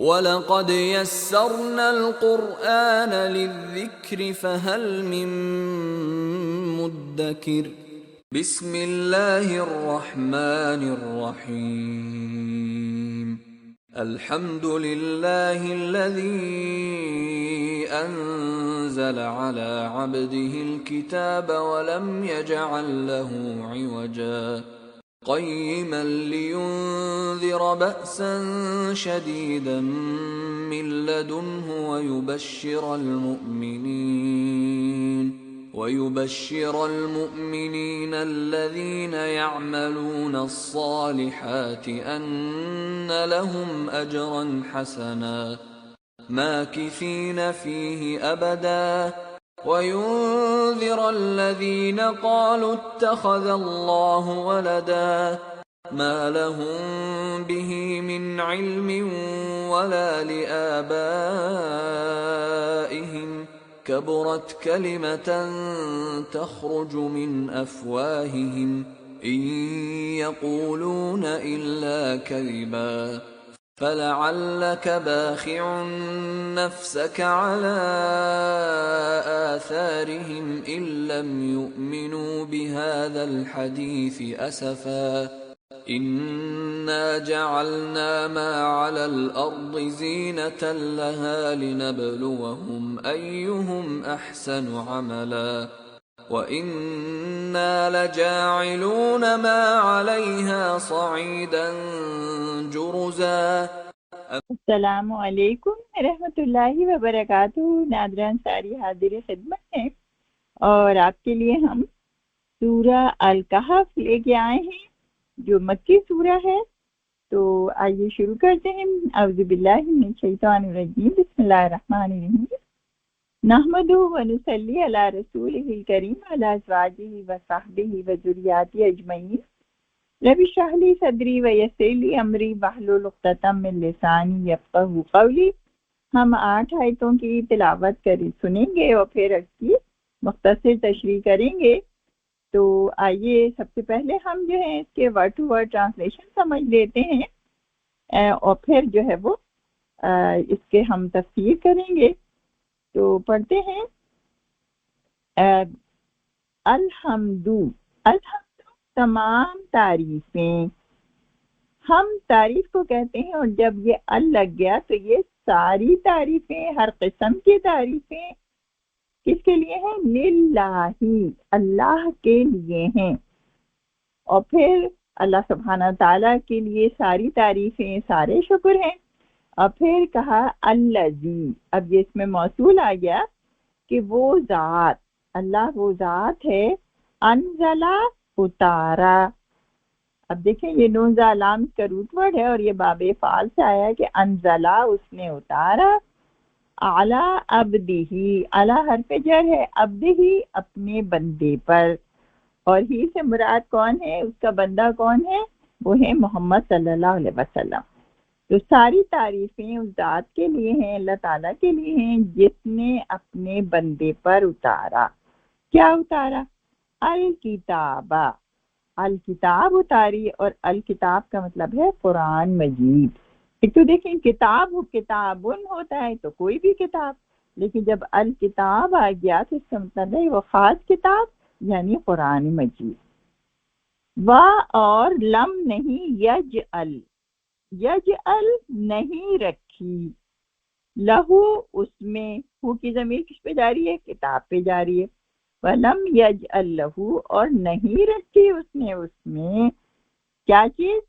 وَلَقَدْ يَسَّرْنَا الْقُرْآنَ لِلذِّكْرِ فَهَلْ مِن مُّدَّكِرٍ بسم اللہ الرحمن الرحیم الحمد للہ الذی انزل على عبده الكتاب ولم يجعل له عوجا قیما لینذر بأسا شدیدا من لدنه ويبشر المؤمنين الذين يعملون الصالحات أن لهم أجرا حسنا ماكثين فيه أبدا وينذر الذين قالوا اتخذ الله ولدا ما لهم به من علم ولا لآبائهم كبرت كلمة تخرج من أفواههم إن يقولون إلا كذبا فلعلك باخع نفسك على آثارهم إن لم يؤمنوا بهذا الحديث أسفا إنا جعلنا ما على الأرض زينة لها لنبلوهم أيهم أحسن عملا وَإِنَّا لَجَاعِلُونَ مَا عَلَيْهَا صَعِيدًا جُرُزًا۔ السلام علیکم ورحمۃ اللہ وبرکاتہ۔ ناظرین ساری حاضر خدمت ہیں اور آپ کے لیے ہم سورہ الکہف لے کے آئے ہیں جو مکی سورہ ہے۔ تو آئیے شروع کرتے ہیں۔ اعوذ باللہ من الشیطان الرجیم، بسم اللہ الرحمن الرحیم۔ نحمدہ ونصلی علی رسولہ الکریم وعلی ازواجہ وصحبہ وذریاتہ اجمعین۔ رب اشرح لی صدری ویسر لی امری واحلل عقدۃ من لسانی یفقہوا قولی۔ ہم 8 آیتوں کی تلاوت سنیں گے اور پھر اس کی مختصر تشریح کریں گے۔ تو آئیے سب سے پہلے ہم جو ہے اس کے ورڈ ٹو ورڈ ٹرانسلیشن سمجھ لیتے ہیں اور پھر جو ہے وہ اس کے ہم تفسیر کریں گے۔ تو پڑھتے ہیں الحمد تمام تعریفیں، ہم تعریف کو کہتے ہیں اور جب یہ ال لگ گیا تو یہ ساری تعریفیں، ہر قسم کی تعریفیں کس کے لیے ہیں؟ للہ، اللہ کے لیے ہیں۔ اور پھر اللہ سبحانہ تعالیٰ کے لیے ساری تعریفیں، سارے شکر ہیں۔ اور پھر کہا الذی، اب یہ اس میں موصول آ گیا کہ وہ ذات، اللہ وہ ذات ہے، انزلہ اتارا۔ اب دیکھیں یہ نون زا لام کا روٹ ورڈ ہے اور یہ باب فعال سے آیا ہے کہ انزلہ اس نے اتارا، اعلی عبدہ، اعلی حرف جر ہے، عبدہ اپنے بندے پر، اور ہی سے مراد کون ہے؟ اس کا بندہ کون ہے؟ وہ ہے محمد صلی اللہ علیہ وسلم۔ تو ساری تعریفیں اس ذات کے لیے ہیں، اللہ تعالیٰ کے لیے ہیں جس نے اپنے بندے پر اتارا۔ کیا اتارا؟ الکتاب، الکتاب اتاری، اور الکتاب کا مطلب ہے قرآن مجید۔ ایک تو دیکھیں کتاب کتابن ہوتا ہے تو کوئی بھی کتاب، لیکن جب الکتاب آ گیا تو اس کا مطلب ہے وہ خاص کتاب یعنی قرآن مجید۔ اور لم نہیں، یجعل نہیں رکھی، لہو اس میں، ہو کی ضمیر کس پہ جاری ہے؟ کتاب پہ جاری ہے۔ وَلَمْ يَجْعَلْ لَهُ، اور نہیں رکھی اس نے اس میں کیا چیز؟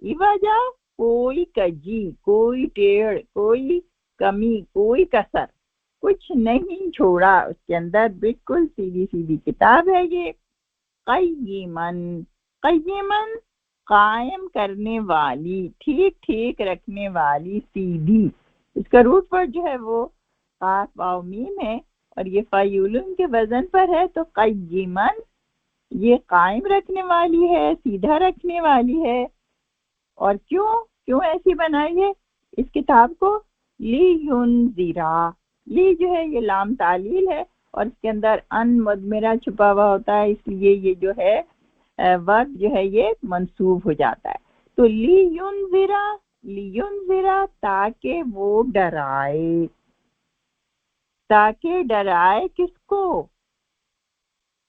ایواجہ، کوئی کجی، کوئی ٹیڑھ، کوئی کمی، کوئی کسر، کچھ نہیں چھوڑا اس کے اندر، بالکل سیدھی سیدھی کتاب ہے یہ۔ قیمن قائم کرنے والی، ٹھیک ٹھیک رکھنے والی، سیدھی۔ اس کا روٹ پر جو ہے وہ قاف واو میم ہے اور یہ فیولن کے وزن پر ہے، تو قیمن یہ قائم رکھنے والی ہے، سیدھا رکھنے والی ہے۔ اور کیوں ایسی بنائی ہے اس کتاب کو؟ لینذرا، لی جو ہے یہ لام تعلیل ہے اور اس کے اندر ان مدمرہ چھپا ہوا ہوتا ہے، اس لیے یہ جو ہے وقت جو ہے یہ منصوب ہو جاتا ہے۔ تو لینذرا لیُنذِرَ تاکہ وہ ڈرائے، تاکہ ڈرائے کس کو،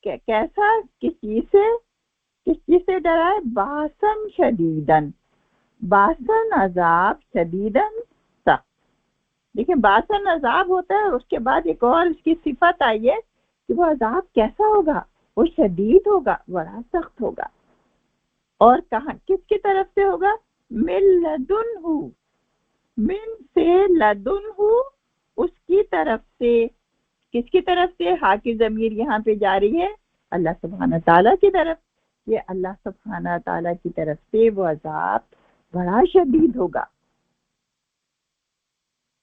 کیسا، کس چیز سے ڈرائے، باسن شدیدن، باسن عذاب، شدیدن سخت۔ دیکھیں باسن عذاب ہوتا ہے، اس کے بعد ایک اور اس کی صفت آئی ہے کہ وہ عذاب کیسا ہوگا، وہ شدید ہوگا، بڑا سخت ہوگا۔ اور کہاں، کس کی طرف سے ہوگا، من لدنہ، من سے، لدنہ اس کی طرف سے، کس کی طرف سے، ہا کی ضمیر یہاں پہ جا رہی ہے اللہ سبحانہ تعالیٰ کی طرف، یہ اللہ سبحانہ تعالیٰ کی طرف سے وہ عذاب بڑا شدید ہوگا۔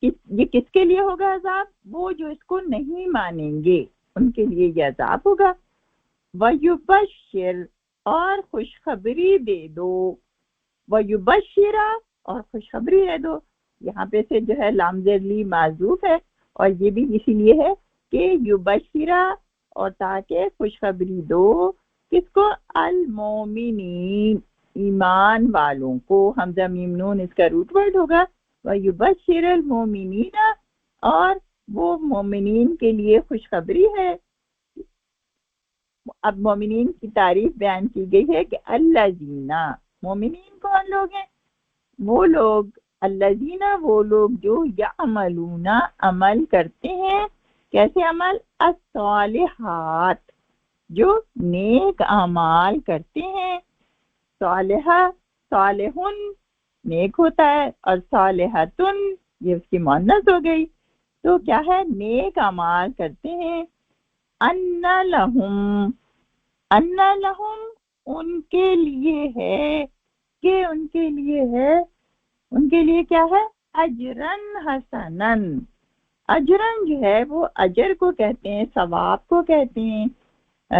یہ کس کے لیے ہوگا عذاب، وہ جو اس کو نہیں مانیں گے ان کے لیے یہ عذاب ہوگا۔ وَيُبَشِّرْ اور خوشخبری دے دو، وَيُبَشِّرَ اور خوشخبری دے دو، یہاں پہ سے جو ہے لام زیر لی معذوف ہے، اور یہ بھی اسی لیے ہے کہ یبشرہ اور تاکہ خوشخبری دو کس کو، المومنین ایمان والوں کو، حمزہ میم نون اس کا روٹ ورڈ ہوگا، وَيُبَشِّرَ الْمُؤْمِنِينَ اور وہ مومنین کے لیے خوشخبری ہے۔ اب مومنین کی تعریف بیان کی گئی ہے کہ الذین، مومنین کون لوگ ہیں، وہ لوگ، الذین وہ لوگ جو یعملون عمل کرتے ہیں، کیسے عمل، الصالحات جو نیک اعمال کرتے ہیں، صالحہ، صالحن نیک ہوتا ہے، اور صالحتن یہ اس کی مؤنث ہو گئی، تو کیا ہے، نیک اعمال کرتے ہیں، ان لہم، ان لہم ان کے لیے ہے، کہ ان کے لیے ہے، ان کے لیے کیا ہے، اجرن حسنن، اجرن جو ہے وہ اجر کو کہتے ہیں، ثواب کو کہتے ہیں،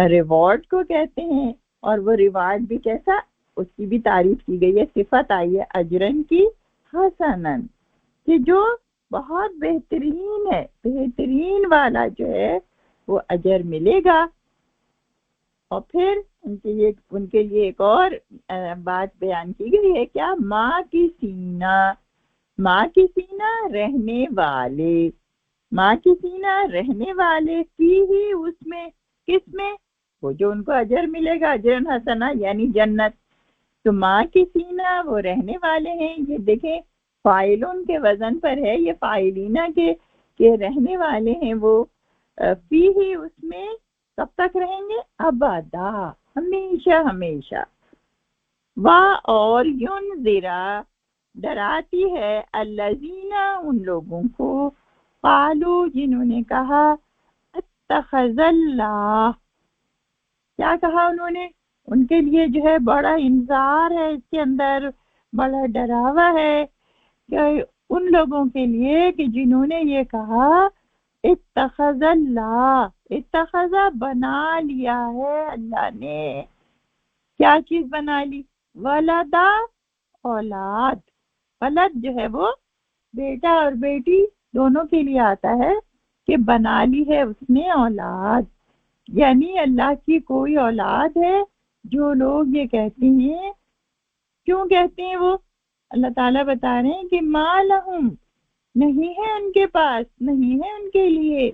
ریوارڈ کو کہتے ہیں، اور وہ ریوارڈ بھی کیسا، اس کی بھی تعریف کی گئی ہے، صفت آئی ہے اجرن کی، حسنن کہ جو بہت بہترین ہے، بہترین والا جو ہے وہ اجر ملے گا۔ اور پھر ان کے لیے ایک اور بات بیان کی گئی ہے، کیا، ماں کی سینہ، ماں کی سینہ رہنے والے، ماں کی سینہ رہنے والے، فی ہی اس میں، کس میں، وہ جو ان کو اجر ملے گا، اجرن حسنہ یعنی جنت، تو ماں کی سینہ وہ رہنے والے ہیں، یہ دیکھیں فاعلون کے وزن پر ہے، یہ فاعلینہ کے رہنے والے ہیں وہ، فی ہی اس میں کب تک رہیں گے، ابدا ہمیشہ ہمیشہ، اور ینذرا ڈراتی ہے، الذین ان لوگوں کو، قالوا جنہوں نے کہا، اتخذ اللہ کیا کہا انہوں نے، ان کے لیے جو ہے بڑا انذار ہے اس کے اندر، بڑا ڈراوا ہے کہ ان لوگوں کے لیے کہ جنہوں نے یہ کہا، اتخذ اللہ، اتخذ بنا لیا ہے اللہ نے، کیا چیز بنا لی، ولدا اولاد، ولد جو ہے وہ بیٹا اور بیٹی دونوں کے لیے آتا ہے، کہ بنا لی ہے اس نے اولاد، یعنی اللہ کی کوئی اولاد ہے، جو لوگ یہ کہتے ہیں، کیوں کہتے ہیں وہ، اللہ تعالیٰ بتا رہے ہیں کہ ما لہم نہیں ہے ان کے پاس، نہیں ہے ان کے لیے،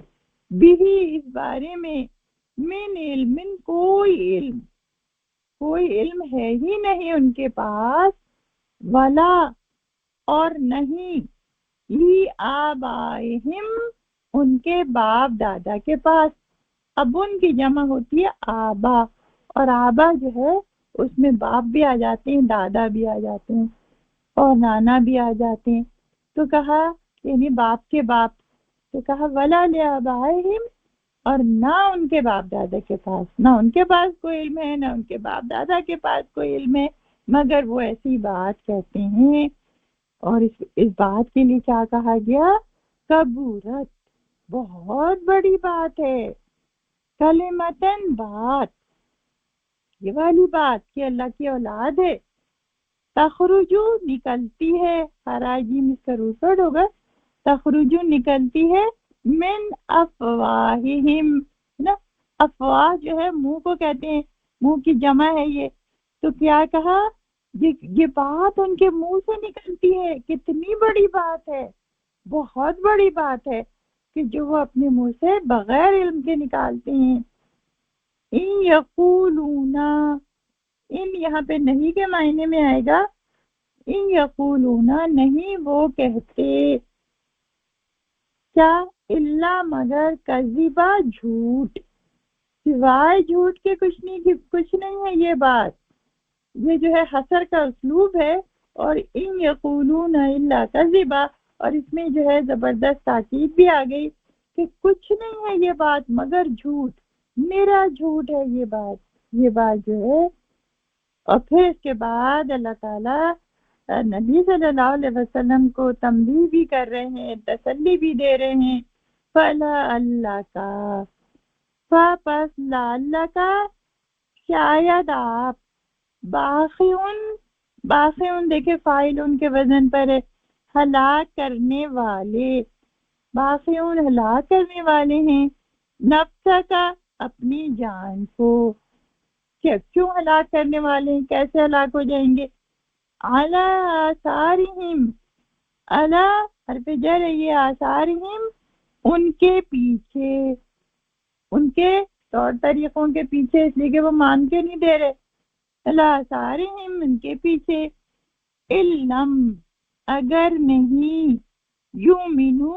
بھی اس بارے میں، من علم کوئی علم ہے ہی نہیں ان کے پاس، ولا اور نہیں، لی آبائہم ان کے باپ دادا کے پاس، اب ان کی جمع ہوتی ہے آبا، اور آبا جو ہے اس میں باپ بھی آ جاتے ہیں، دادا بھی آ جاتے ہیں، اور نانا بھی آ جاتے ہیں، تو کہا یعنی باپ کے باپ، تو کہا ولا لآبائہم اور نہ ان کے باپ دادا کے پاس، نہ ان کے پاس کوئی علم ہے، نہ ان کے باپ دادا کے پاس کوئی علم ہے، مگر وہ ایسی بات کہتے ہیں، اور اس بات کے لیے کیا کہا گیا، کبورت بہت بڑی بات ہے، کلمتن بات، یہ والی بات کہ اللہ کی اولاد ہے، تخرجو نکلتی ہے، خراجی مسکروفر ہوگا، تخرجو نکلتی ہے، من افواہہم نا، افواہ جو ہے منہ کو کہتے ہیں، منہ کی جمع ہے یہ، تو کیا کہا، یہ بات ان کے منہ سے نکلتی ہے، کتنی بڑی بات ہے، بہت بڑی بات ہے کہ جو وہ اپنے منہ سے بغیر علم کے نکالتے ہیں۔ ان یقولون، ان یہاں پہ نہیں کے معنی میں آئے گا، ان یقولون نہیں وہ کہتے، کیا الا مگر کذبا جھوٹ، سوائے جھوٹ کے کچھ نہیں ہے یہ بات۔ یہ جو ہے حسر کا اسلوب ہے، اور ان یقولون الا کذبا، اور اس میں جو ہے زبردست تاکید بھی آ گئی کہ کچھ نہیں ہے یہ بات مگر جھوٹ، میرا جھوٹ ہے یہ بات جو ہے۔ اور پھر اس کے بعد اللہ تعالیٰ نبی صلی اللہ علیہ وسلم کو تنبیہ بھی کر رہے ہیں، تسلی بھی دے رہے ہیں۔ فلا اللہ کا، پس لا اللہ کا، شاید آپ، باخعون دیکھے فاعل ان کے وزن پر ہے، ہلاک کرنے والے، باخعون ہلاک کرنے والے ہیں، نفس کا اپنی جان کو، کیوں ہلاک کرنے والے ہیں، کیسے ہلاک ہو جائیں گے؟ علی آثارہم، علی حرف جر ہے یہ، آثارہم ان کے پیچھے، ان کے طور طریقوں کے پیچھے، اس لیے کہ وہ مان کے نہیں دے رہے، علی آثارہم ان کے پیچھے، علم اگر نہیں، یؤمنو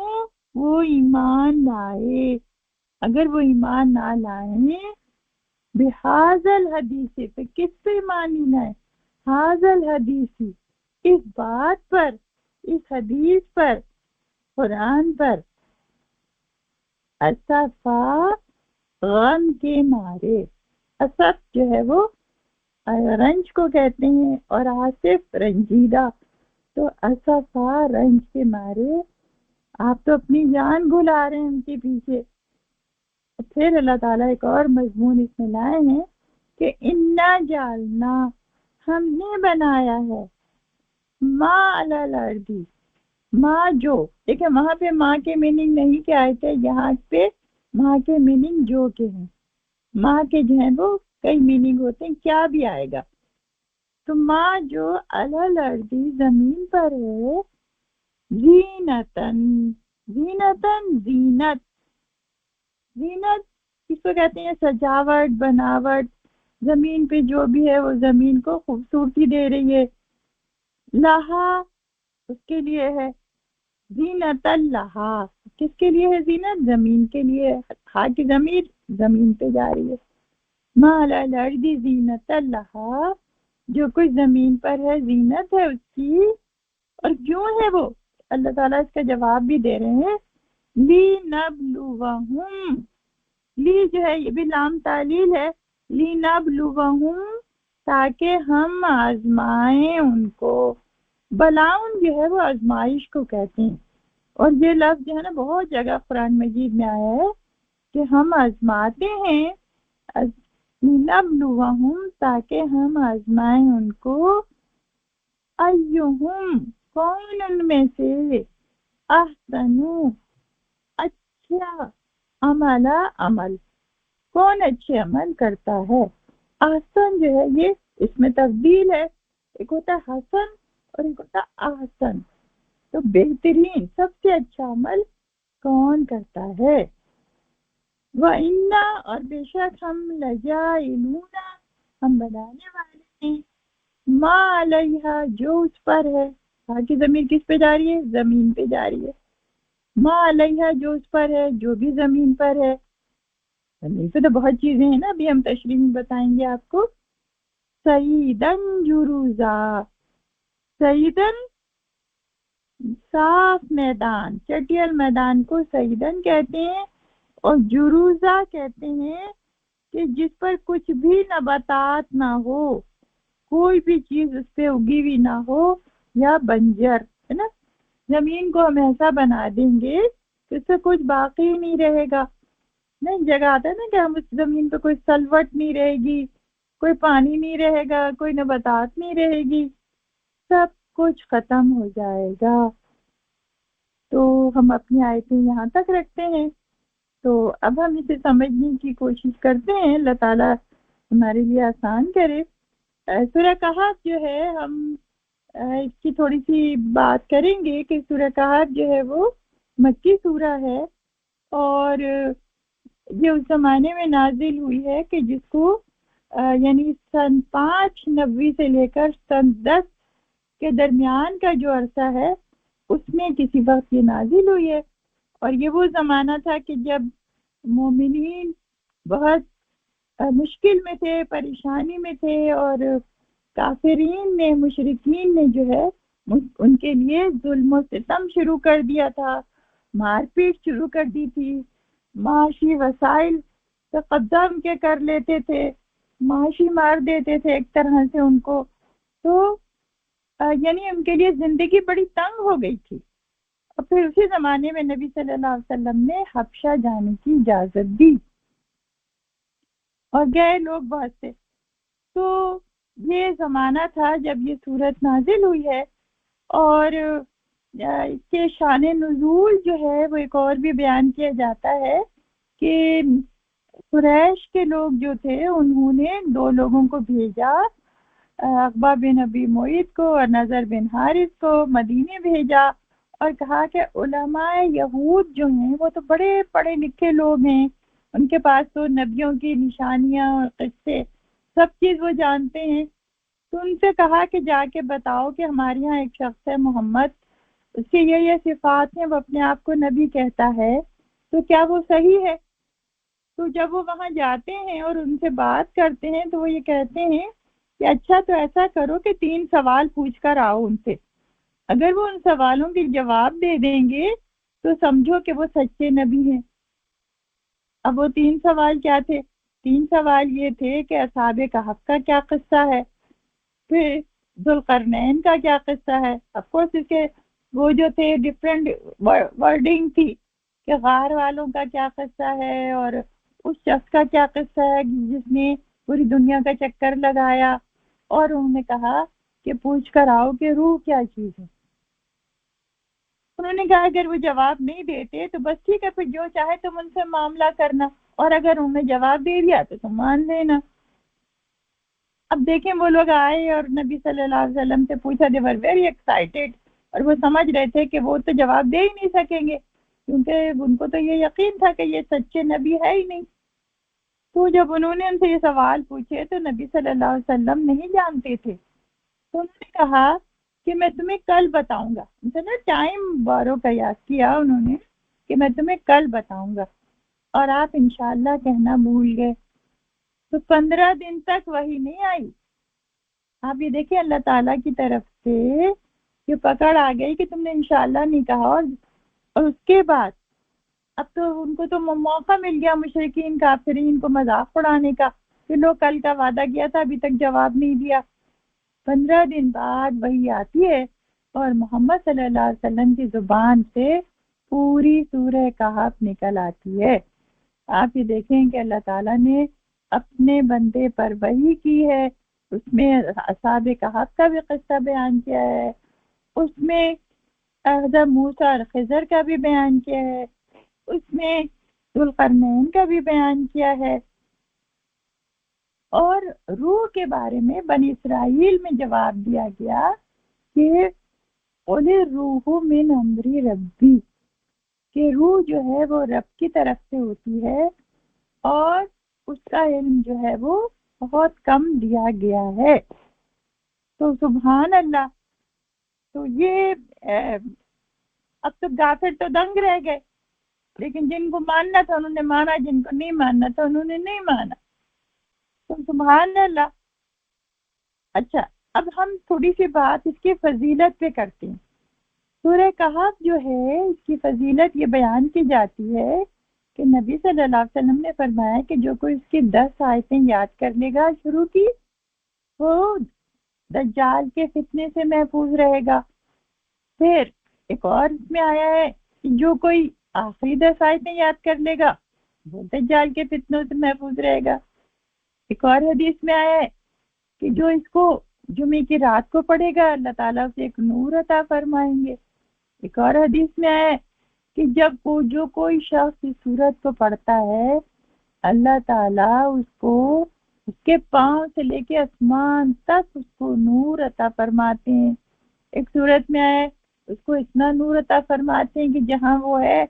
وہ ایمان لائے، اگر وہ ایمان نہ لائیں، بحاظل حدیث پہ، کس پہ ایمان لینا ہے؟ حاظل حدیث، اس بات پر، اس حدیث پر، قرآن پر، اسفا غم کے مارے، اسف جو ہے وہ رنج کو کہتے ہیں، اور آصف رنجیدہ، تو اسفا رنج کے مارے، آپ تو اپنی جان بھلا رہے ہیں ان کے پیچھے۔ پھر اللہ تعالیٰ ایک اور مضمون اس میں لائے ہیں کہ انا جعلنا، ہم نے بنایا ہے، ما علی الارض، ماں جو، دیکھیں وہاں پہ ماں کے میننگ نہیں کے آئے تھے، یہاں پہ ماں کے میننگ جو کے ہیں، ماں کے جو ہیں وہ کئی میننگ ہوتے ہیں، کیا بھی آئے گا، تو ماں جو علی الارض زمین پر ہے، زینتن، زینتن زینت، زینت کس کو کہتے ہیں؟ سجاوٹ، بناوٹ، زمین پہ جو بھی ہے وہ زمین کو خوبصورتی دے رہی ہے، لہا اس کے لیے ہے، زینت اللہ، کس کے لیے ہے زینت؟ زمین کے لیے، ہا کی ضمیر زمین پہ جا رہی ہے، ما علی الارض زینت اللہ، جو کچھ زمین پر ہے زینت ہے اس کی، اور کیوں ہے وہ؟ اللہ تعالیٰ اس کا جواب بھی دے رہے ہیں، لِنَبْلُوَهُمْ، لی جو ہے یہ بھی لام تعلیل ہے، لِنَبْلُوَهُمْ تاکہ ہم آزمائیں ان کو، بلاؤن جو ہے وہ آزمائش کو کہتے ہیں، اور یہ لفظ جو ہے نا بہت جگہ قرآن مجید میں آیا ہے کہ ہم آزماتے ہیں، لِنَبْلُوَهُمْ تاکہ ہم آزمائیں ان کو، ایہم کون ان میں سے، احسنو اچھا، عمل کون اچھے عمل کرتا ہے، احسن جو ہے یہ اس میں تفضیل ہے، ایک ہوتا ہے حسن اور ایک ہوتا ہے احسن، تو بہترین سب سے اچھا عمل کون کرتا ہے، وَإِنَّا اور بے شک ہم لَجَاعِلُونَ ہم بنانے والے ہیں، ما علیہا جو اس پر ہے، باقی ضمیر کس پہ جا رہی ہے؟ زمین پہ جا رہی ہے، ما علیہا جو اس پر ہے، جو بھی زمین پر ہے، زمین پہ تو بہت چیزیں ہیں نا، ابھی ہم تشریح میں بتائیں گے آپ کو، سعیدن جروزا، سعیدن صاف میدان، چٹیل میدان کو سعیدن کہتے ہیں، اور جروزا کہتے ہیں کہ جس پر کچھ بھی نباتات نہ ہو، کوئی بھی چیز اس پہ اگی ہوئی نہ ہو، یا بنجر ہے نا، زمین کو ہم ایسا بنا دیں گے کہ اس سے کچھ باقی نہیں رہے گا، نہیں جگہ آتا ہے نا کہ ہم اس زمین پہ کوئی سلوٹ نہیں رہے گی، کوئی پانی نہیں رہے گا، کوئی نباتات نہیں رہے گی، سب کچھ ختم ہو جائے گا۔ تو ہم اپنی آیتیں یہاں تک رکھتے ہیں، تو اب ہم اسے سمجھنے کی کوشش کرتے ہیں، اللہ تعالیٰ ہمارے لیے آسان کرے۔ سورہ کہف جو ہے ہم اس کی تھوڑی سی بات کریں گے کہ سورہ کہف جو ہے وہ مکی سورہ ہے، اور یہ اس زمانے میں نازل ہوئی ہے کہ جس کو یعنی سن 590 سے لے کر سن 10 کے درمیان کا جو عرصہ ہے اس میں کسی وقت یہ نازل ہوئی ہے۔ اور یہ وہ زمانہ تھا کہ جب مومنین بہت مشکل میں تھے، پریشانی میں تھے، اور کافرین نے، مشرکین نے جو ہے ان کے لیے ظلم و ستم شروع کر دیا تھا، مار پیٹ شروع کر دی تھی، معاشی وسائل سے قبضہ ان کے کر لیتے تھے، معاشی مار دیتے تھے ایک طرح سے ان کو، تو یعنی ان کے لیے زندگی بڑی تنگ ہو گئی تھی۔ اور پھر اسی زمانے میں نبی صلی اللہ علیہ وسلم نے حبشہ جانے کی اجازت دی اور گئے لوگ بہت سے۔ تو یہ زمانہ تھا جب یہ صورت نازل ہوئی ہے، اور اس کے شان نزول جو ہے وہ ایک اور بھی بیان کیا جاتا ہے کہ قریش کے لوگ جو تھے انہوں نے 2 لوگوں کو بھیجا، عقبہ بن ابی معیط کو اور نضر بن حارث کو مدینے بھیجا، اور کہا کہ علماء یہود جو ہیں وہ تو بڑے پڑھے لکھے لوگ ہیں، ان کے پاس تو نبیوں کی نشانیاں اور قصے سب چیز وہ جانتے ہیں، تو ان سے کہا کہ جا کے بتاؤ کہ ہمارے یہاں ایک شخص ہے محمد، اس کی یہ صفات ہیں، وہ اپنے آپ کو نبی کہتا ہے، تو کیا وہ صحیح ہے؟ تو جب وہ وہاں جاتے ہیں اور ان سے بات کرتے ہیں تو وہ یہ کہتے ہیں کہ اچھا تو ایسا کرو کہ 3 سوال پوچھ کر آؤ ان سے، اگر وہ ان سوالوں کے جواب دے دیں گے تو سمجھو کہ وہ سچے نبی ہیں۔ اب وہ 3 سوال کیا تھے؟ 3 سوال یہ تھے کہ اصحاب کہف کا کیا قصہ ہے، پھر ذوالقرنین کا کیا قصہ ہے، آف کورس اس کے وہ جو تھے ڈفرینٹ ورڈنگ تھی کہ غار والوں کا کیا قصہ ہے، اور اس شخص کا کیا قصہ ہے جس نے پوری دنیا کا چکر لگایا، اور انہوں نے کہا کہ پوچھ کر آؤ کہ روح کیا چیز ہے۔ انہوں نے کہا اگر وہ جواب نہیں دیتے تو بس ٹھیک ہے، پھر جو چاہے تم ان سے معاملہ کرنا، اور اگر انہوں نے جواب دے دیا تو تم مان لینا۔ اب دیکھیں وہ لوگ آئے اور نبی صلی اللہ علیہ وسلم سے پوچھا، they were very excited، اور وہ سمجھ رہے تھے کہ وہ تو جواب دے ہی نہیں سکیں گے کیونکہ ان کو تو یہ یقین تھا کہ یہ سچے نبی ہے ہی نہیں۔ تو جب انہوں نے ان سے یہ سوال پوچھے تو نبی صلی اللہ علیہ وسلم نہیں جانتے تھے، تو انہوں نے کہا کہ میں تمہیں کل بتاؤں گا، ان سے نا ٹائم بارو قیاس کیا انہوں نے کہ میں تمہیں کل بتاؤں گا، اور آپ انشاءاللہ کہنا بھول گئے۔ تو 15 دن تک وحی نہیں آئی۔ آپ یہ دیکھیں اللہ تعالیٰ کی طرف سے یہ پکڑ آ گئی کہ تم نے انشاءاللہ نہیں کہا، اور اس کے بعد اب تو ان کو تو موقع مل گیا مشرکین کافرین کو مذاق اڑانے کا کہ لو کل کا وعدہ کیا تھا ابھی تک جواب نہیں دیا۔ 15 دن بعد وہی آتی ہے اور محمد صلی اللہ علیہ وسلم کی زبان سے پوری سورہ کہف نکل آتی ہے۔ آپ یہ دیکھیں کہ اللہ تعالیٰ نے اپنے بندے پر وحی کی ہے، اس میں اصحاب کہف کا بھی قصہ بیان کیا ہے، اس میں حضرت موسیٰ اور خضر کا بھی بیان کیا ہے، اس میں ذوالقرنین کا بھی بیان کیا ہے، اور روح کے بارے میں بنی اسرائیل میں جواب دیا گیا کہ قُلِ الرُّوحُ مِنْ أَمْرِ رَبِّي، کہ روح جو ہے وہ رب کی طرف سے ہوتی ہے، اور اس کا علم جو ہے وہ بہت کم دیا گیا ہے۔ تو سبحان اللہ، تو یہ اب تو کافر تو دنگ رہ گئے، لیکن جن کو ماننا تھا انہوں نے مانا، جن کو نہیں ماننا تھا انہوں نے نہیں مانا۔ تو سبحان اللہ۔ اچھا، اب ہم تھوڑی سی بات اس کی فضیلت پہ کرتے ہیں۔ سورہ کہف جو ہے اس کی فضیلت یہ بیان کی جاتی ہے کہ نبی صلی اللہ علیہ وسلم نے فرمایا کہ جو کوئی اس کی 10 آیتیں یاد کر لے گا شروع کی، وہ دجال کے فتنے سے محفوظ رہے گا۔ پھر ایک اور اس میں آیا ہے کہ جو کوئی آخری 10 آیتیں یاد کر لے گا وہ دجال کے فتنوں سے محفوظ رہے گا۔ ایک اور حدیث میں آیا ہے کہ جو اس کو جمعے کی رات کو پڑھے گا اللہ تعالیٰ اسے ایک نور عطا فرمائیں گے۔ ایک اور حدیث میں آیا ہے کہ جو کوئی شخص اس سورت کو پڑھتا ہے اللہ تعالیٰ اس کو اس کے پاؤں سے لے کے آسمان تک اس کو نور عطا فرماتے ہیں. ایک صورت میں آئے اس کو اتنا نور عطا فرماتے ہیں کہ جہاں وہ ہے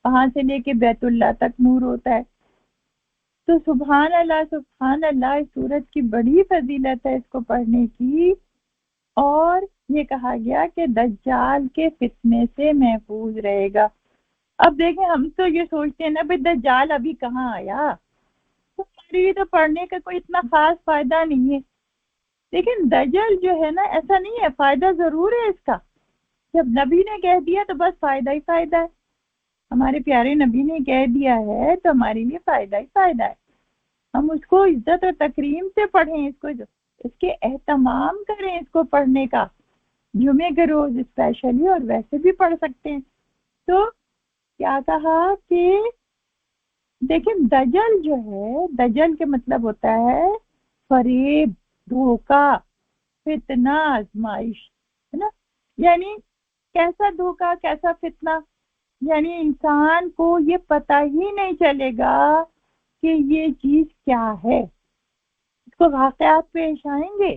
وہاں سے لے کے بیت اللہ تک نور ہوتا ہے. تو سبحان اللہ اس صورت کی بڑی فضیلت ہے اس کو پڑھنے کی. اور یہ کہا گیا کہ دجال کے فتنے سے محفوظ رہے گا. اب دیکھیں ہم تو یہ سوچتے ہیں نا بھائی دجال ابھی کہاں آیا، تو ہمارے لیے تو پڑھنے کا کوئی اتنا خاص فائدہ نہیں ہے. لیکن دجال جو ہے نا ایسا نہیں ہے، فائدہ ضرور ہے اس کا. جب نبی نے کہہ دیا تو بس فائدہ ہی فائدہ ہے. ہمارے پیارے نبی نے کہہ دیا ہے تو ہمارے لیے فائدہ ہی فائدہ ہے. ہم اس کو عزت اور تکریم سے پڑھیں، اس کے اہتمام کریں اس کو پڑھنے کا. جمعے کے روز اسپیشلی اور ویسے بھی پڑھ سکتے ہیں. تو کیا کہا کہ دیکھیں دجل جو ہے، دجل کے مطلب ہوتا ہے فریب، دھوکہ، فتنہ، آزمائش، ہے نا. یعنی کیسا دھوکہ، کیسا فتنہ، یعنی انسان کو یہ پتہ ہی نہیں چلے گا کہ یہ چیز کیا ہے. اس کو واقعات پیش آئیں گے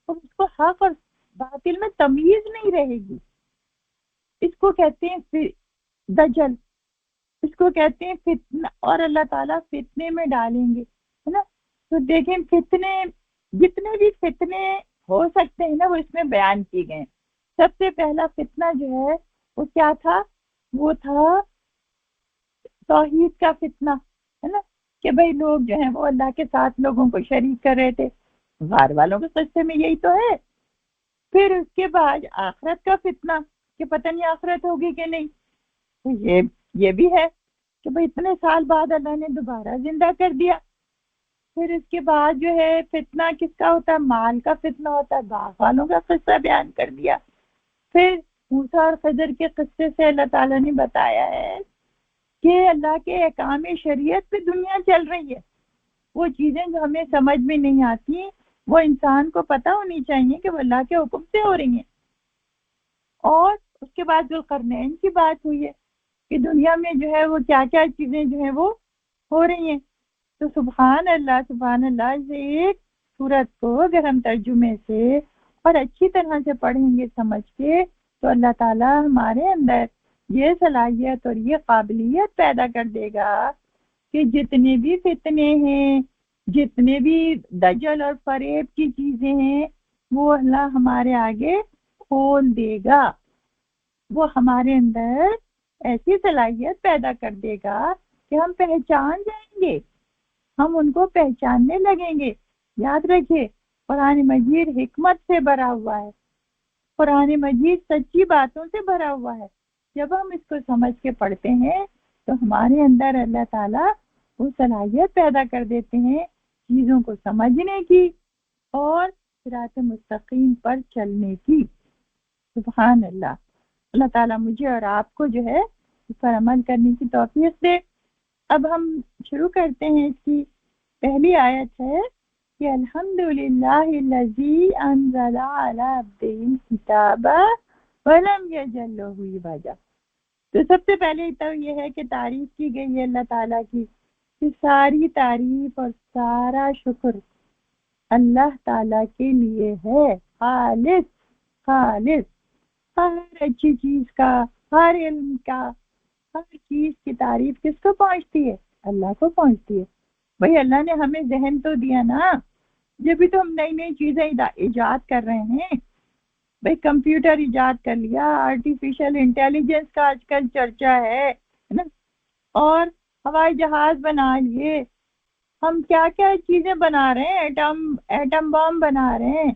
اور اس کو حق اور باطل میں تمیز نہیں رہے گی. اس کو کہتے ہیں دجل، اس کو کہتے ہیں فتنہ، اور اللہ تعالیٰ فتنے میں ڈالیں گے، ہے نا. تو دیکھیں فتنے، جتنے بھی فتنے ہو سکتے ہیں نا وہ اس میں بیان کیے گئے. سب سے پہلا فتنہ جو ہے وہ کیا تھا، وہ تھا توحید کا فتنہ، ہے نا، کہ بھئی لوگ جو ہیں وہ اللہ کے ساتھ لوگوں کو شریک کر رہے تھے. غار والوں کے قصے میں یہی تو ہے. پھر اس کے بعد آخرت کا فتنہ کہ پتہ نہیں آخرت ہوگی کہ نہیں. تو یہ بھی ہے کہ بھئی اتنے سال بعد اللہ نے دوبارہ زندہ کر دیا. پھر اس کے بعد جو ہے فتنہ کس کا ہوتا ہے، مال کا فتنہ ہوتا ہے. باغ والوں کا قصہ بیان کر دیا. پھر موسیٰ اور خضر کے قصے سے اللہ تعالیٰ نے بتایا ہے کہ اللہ کے احکام شریعت پہ دنیا چل رہی ہے. وہ چیزیں جو ہمیں سمجھ میں نہیں آتی وہ انسان کو پتہ ہونی چاہیے کہ وہ اللہ کے حکم سے ہو رہی ہیں. اور اس کے بعد ذوالقرنین کی بات ہوئی ہے کہ دنیا میں جو ہے وہ کیا کیا چیزیں جو ہیں وہ ہو رہی ہیں. تو سبحان اللہ سے ایک سورت کو اگر ہم ترجمے سے اور اچھی طرح سے پڑھیں گے سمجھ کے تو اللہ تعالیٰ ہمارے اندر یہ صلاحیت اور یہ قابلیت پیدا کر دے گا کہ جتنے بھی فتنے ہیں، جتنے بھی دجل اور فریب کی چیزیں ہیں وہ اللہ ہمارے آگے کھول دے گا. وہ ہمارے اندر ایسی صلاحیت پیدا کر دے گا کہ ہم پہچان جائیں گے، ہم ان کو پہچاننے لگیں گے. یاد رکھیے قرآن مجید حکمت سے بھرا ہوا ہے، قرآن مجید سچی باتوں سے بھرا ہوا ہے. جب ہم اس کو سمجھ کے پڑھتے ہیں تو ہمارے اندر اللہ تعالیٰ وہ صلاحیت پیدا کر دیتے ہیں چیزوں کو سمجھنے کی اور صراط مستقیم پر چلنے کی. سبحان اللہ. اللہ تعالیٰ مجھے اور آپ کو جو ہے اس پر عمل کرنے کی توفیق دے. اب ہم شروع کرتے ہیں. اس کی پہلی آیت ہے کہ الحمدللہ الذی انزل علی عبدہ الکتاب ولم یجعل لہ عوجا. تو سب سے پہلے تو یہ ہے کہ تعریف کی گئی ہے اللہ تعالیٰ کی کہ ساری تعریف اور سارا شکر اللہ تعالیٰ کے لیے ہے، خالص خالص. ہر اچھی چیز کا، ہر علم کا، ہر چیز کی تعریف کس کو پہنچتی ہے؟ اللہ کو پہنچتی ہے. بھئی اللہ نے ہمیں ذہن تو دیا نا، جب بھی تو ہم نئی نئی چیزیں ایجاد کر رہے ہیں. بھئی کمپیوٹر ایجاد کر لیا، آرٹیفیشل انٹیلیجنس کا آج کل چرچا ہے نا، اور ہوائی جہاز بنا لیے. ہم کیا کیا چیزیں بنا رہے ہیں، ایٹم بم بنا رہے ہیں،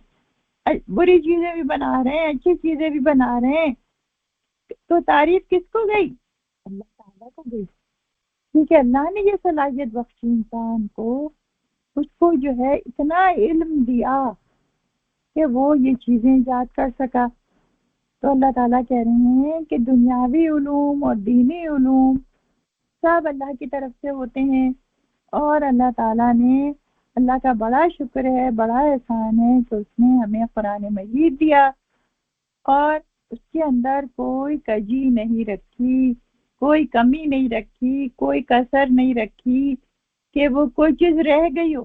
بری چیزیں بھی بنا رہے ہیں، اچھی چیزیں بھی بنا رہے ہیں. تو تعریف کس کو گئی؟ اللہ تعالیٰ کو گئی، کیونکہ اللہ نے یہ صلاحیت بخشی انسان کو، اس کو جو ہے اتنا علم دیا کہ وہ یہ چیزیں ایجاد کر سکا. تو اللہ تعالیٰ کہہ رہے ہیں کہ دنیاوی علوم اور دینی علوم سب اللہ کی طرف سے ہوتے ہیں. اور اللہ تعالیٰ نے، اللہ کا بڑا شکر ہے، بڑا احسان ہے کہ اس نے ہمیں قرآن مجید دیا اور اس کے اندر کوئی کجی نہیں رکھی، کوئی کمی نہیں رکھی، کوئی کسر نہیں رکھی کہ وہ کوئی چیز رہ گئی ہو.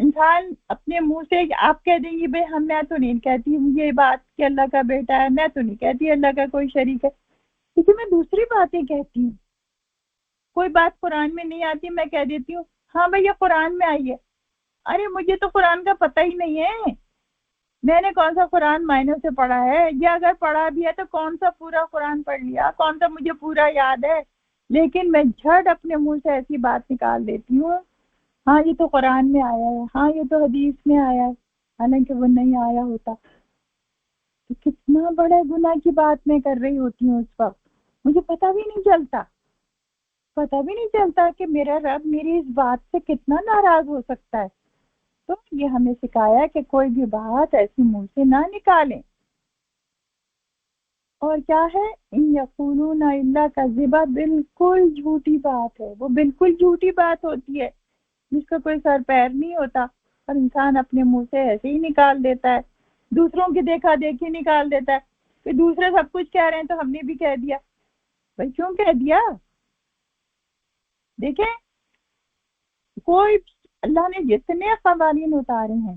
انسان اپنے منہ سے آپ کہہ دیں گی بھائی میں تو نہیں کہتی یہ بات کہ اللہ کا بیٹا ہے، میں تو نہیں کہتی اللہ کا کوئی شریک ہے، کیونکہ میں دوسری باتیں کہتی ہوں. کوئی بات قرآن میں نہیں آتی میں کہہ دیتی ہوں ہاں بھائی یہ قرآن میں آئی ہے. ارے مجھے تو قرآن کا پتہ ہی نہیں ہے، میں نے کون سا قرآن معنی سے پڑھا ہے، یا اگر پڑھا بھی ہے تو کون سا پورا قرآن پڑھ لیا، کون سا مجھے پورا یاد ہے. لیکن میں جھٹ اپنے منہ سے ایسی بات نکال دیتی ہوں ہاں یہ تو قرآن میں آیا ہے، ہاں یہ تو حدیث میں آیا ہے، حالانکہ وہ نہیں آیا ہوتا. تو کتنا بڑے گناہ کی بات میں کر رہی ہوتی ہوں اس وقت، مجھے پتہ بھی نہیں چلتا کہ میرا رب میری اس بات سے کتنا ناراض ہو سکتا ہے. تو یہ ہمیں سکھایا کہ کوئی بھی بات ایسی منہ سے نہ نکالیں. اور کیا ہے ان یقولون الا کذبا، بالکل جھوٹی بات ہے، وہ بالکل جھوٹی بات ہوتی ہے جس کا کوئی سر پیر نہیں ہوتا اور انسان اپنے منہ سے ایسے ہی نکال دیتا ہے، دوسروں کی دیکھا دیکھی نکال دیتا ہے کہ دوسرے سب کچھ کہہ رہے ہیں تو ہم نے بھی کہہ دیا. بھائی کیوں کہہ دیا؟ دیکھیں کوئی اللہ نے جتنے قوانین اتارے ہیں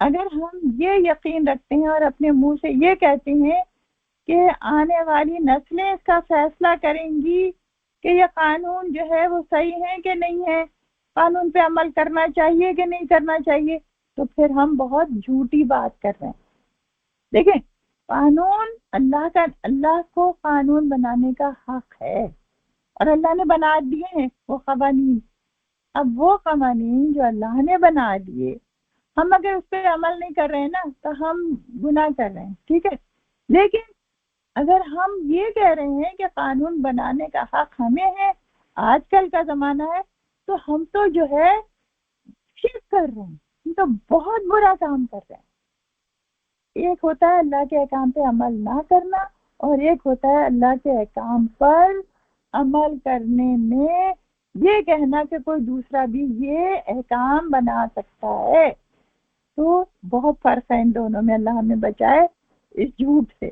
اگر ہم یہ یقین رکھتے ہیں اور اپنے منہ سے یہ کہتے ہیں کہ آنے والی نسلیں اس کا فیصلہ کریں گی کہ یہ قانون جو ہے وہ صحیح ہے کہ نہیں ہے، قانون پہ عمل کرنا چاہیے کہ نہیں کرنا چاہیے، تو پھر ہم بہت جھوٹی بات کر رہے ہیں. دیکھیں قانون اللہ کو قانون بنانے کا حق ہے اور اللہ نے بنا دیے ہیں وہ قوانین. اب وہ قوانین جو اللہ نے بنا دیے ہم اگر اس پہ عمل نہیں کر رہے ہیں نا تو ہم گناہ کر رہے ہیں، ٹھیک ہے. لیکن اگر ہم یہ کہہ رہے ہیں کہ قانون بنانے کا حق ہمیں ہے، آج کل کا زمانہ ہے، تو ہم تو جو ہے شرک کر رہے ہیں، ہم تو بہت برا کام کر رہے ہیں. ایک ہوتا ہے اللہ کے احکام پہ عمل نہ کرنا اور ایک ہوتا ہے اللہ کے احکام پر عمل کرنے میں یہ کہنا کہ کوئی دوسرا بھی یہ احکام بنا سکتا ہے. تو بہت فرق ہے ان دونوں میں، اللہ ہمیں بچائے اس جھوٹ سے.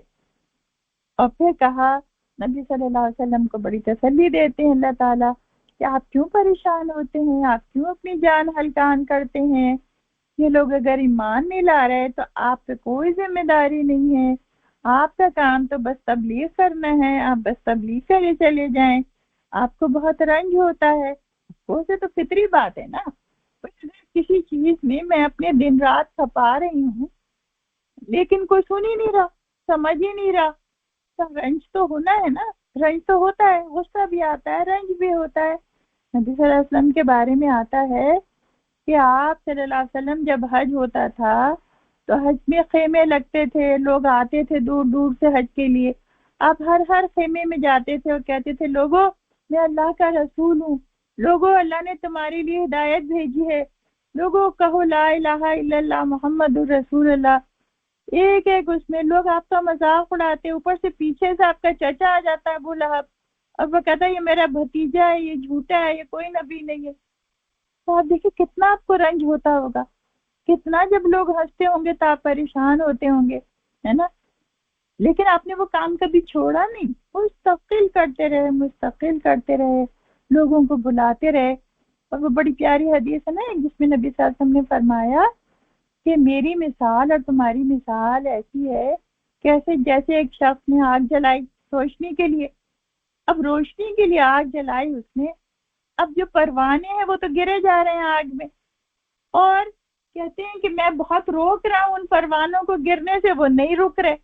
اور پھر کہا نبی صلی اللہ علیہ وسلم کو بڑی تسلی دیتے ہیں اللہ تعالیٰ کہ آپ کیوں پریشان ہوتے ہیں، آپ کیوں اپنی جان ہلکان کرتے ہیں، یہ لوگ اگر ایمان نہیں لا رہے تو آپ پہ کوئی ذمہ داری نہیں ہے، آپ کا کام تو بس تبلیغ کرنا ہے، آپ بس تبلیغ کرے چلے جائیں. آپ کو بہت رنج ہوتا ہے، وہ سے تو فطری بات ہے نا. کسی چیز میں اپنے دن رات کھپا رہی ہوں لیکن کوئی سن ہی نہیں رہا، سمجھ ہی نہیں رہا، تو رنج تو ہونا ہے نا، رنج تو ہوتا ہے، غصہ بھی آتا ہے، رنج بھی ہوتا ہے. نبی صلی اللہ علیہ وسلم کے بارے میں آتا ہے کہ آپ صلی اللہ علیہ وسلم جب حج ہوتا تھا تو حج میں خیمے لگتے تھے، لوگ آتے تھے دور دور سے حج کے لیے. آپ ہر خیمے میں جاتے تھے اور کہتے تھے لوگوں میں اللہ کا رسول ہوں، لوگوں اللہ نے تمہارے لیے ہدایت بھیجی ہے، لوگوں کہو لا الہ الا اللہ محمد الرسول اللہ. ایک اس میں لوگ آپ کا مذاق اڑاتے، اوپر سے پیچھے سے آپ کا چچا آ جاتا ہے ابو لہب اور وہ کہتا ہے یہ میرا بھتیجا ہے، یہ جھوٹا ہے، یہ کوئی نبی نہیں ہے. تو آپ دیکھیں کتنا آپ کو رنج ہوتا ہوگا، کتنا جب لوگ ہنستے ہوں گے تو آپ پریشان ہوتے ہوں گے، ہے نا. لیکن آپ نے وہ کام کبھی چھوڑا نہیں، مستقل کرتے رہے، لوگوں کو بلاتے رہے. اور وہ بڑی پیاری حدیث ہے نا جس میں نبی صلی اللہ علیہ وسلم نے فرمایا کہ میری مثال اور تمہاری مثال ایسی ہے کیسے جیسے ایک شخص نے آگ جلائی روشنی کے لیے، اب روشنی کے لیے آگ جلائی اس نے، اب جو پروانے ہیں وہ تو گرے جا رہے ہیں آگ میں، اور کہتے ہیں کہ میں بہت روک رہا ہوں ان پروانوں کو گرنے سے، وہ نہیں رک رہے.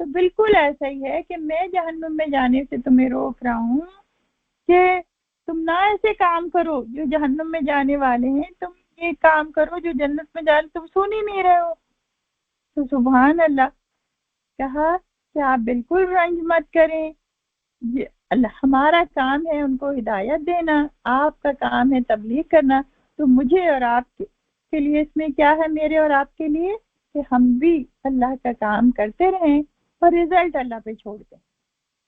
تو بالکل ایسا ہی ہے کہ میں جہنم میں جانے سے تمہیں روک رہا ہوں کہ تم نہ ایسے کام کرو جو جہنم میں جانے والے ہیں، تم یہ کام کرو جو جنت میں جانے، تم سن ہی نہیں رہے ہو. تو سبحان اللہ کہا کہ آپ بالکل رنج مت کریں، ہمارا کام ہے ان کو ہدایت دینا، آپ کا کام ہے تبلیغ کرنا. تو مجھے اور آپ کے لیے اس میں کیا ہے، میرے اور آپ کے لیے، کہ ہم بھی اللہ کا کام کرتے رہیں اور رزلٹ اللہ پہ چھوڑ دیں.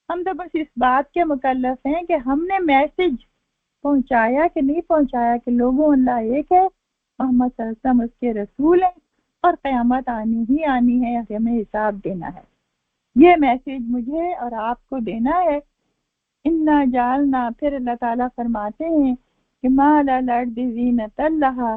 ہم تو بس اس بات کے مکلف ہیں کہ ہم نے میسج پہنچایا کہ نہیں پہنچایا کہ لوگوں اللہ ایک ہے، محمد صلی اللہ علیہ وسلم اس کے رسول ہیں اور قیامت آنی ہی آنی ہے، ہمیں حساب دینا ہے. یہ میسج مجھے اور آپ کو دینا ہے. انا جعلنا، پھر اللہ تعالیٰ فرماتے ہیں کہ ما علی الارض زینۃ لہا،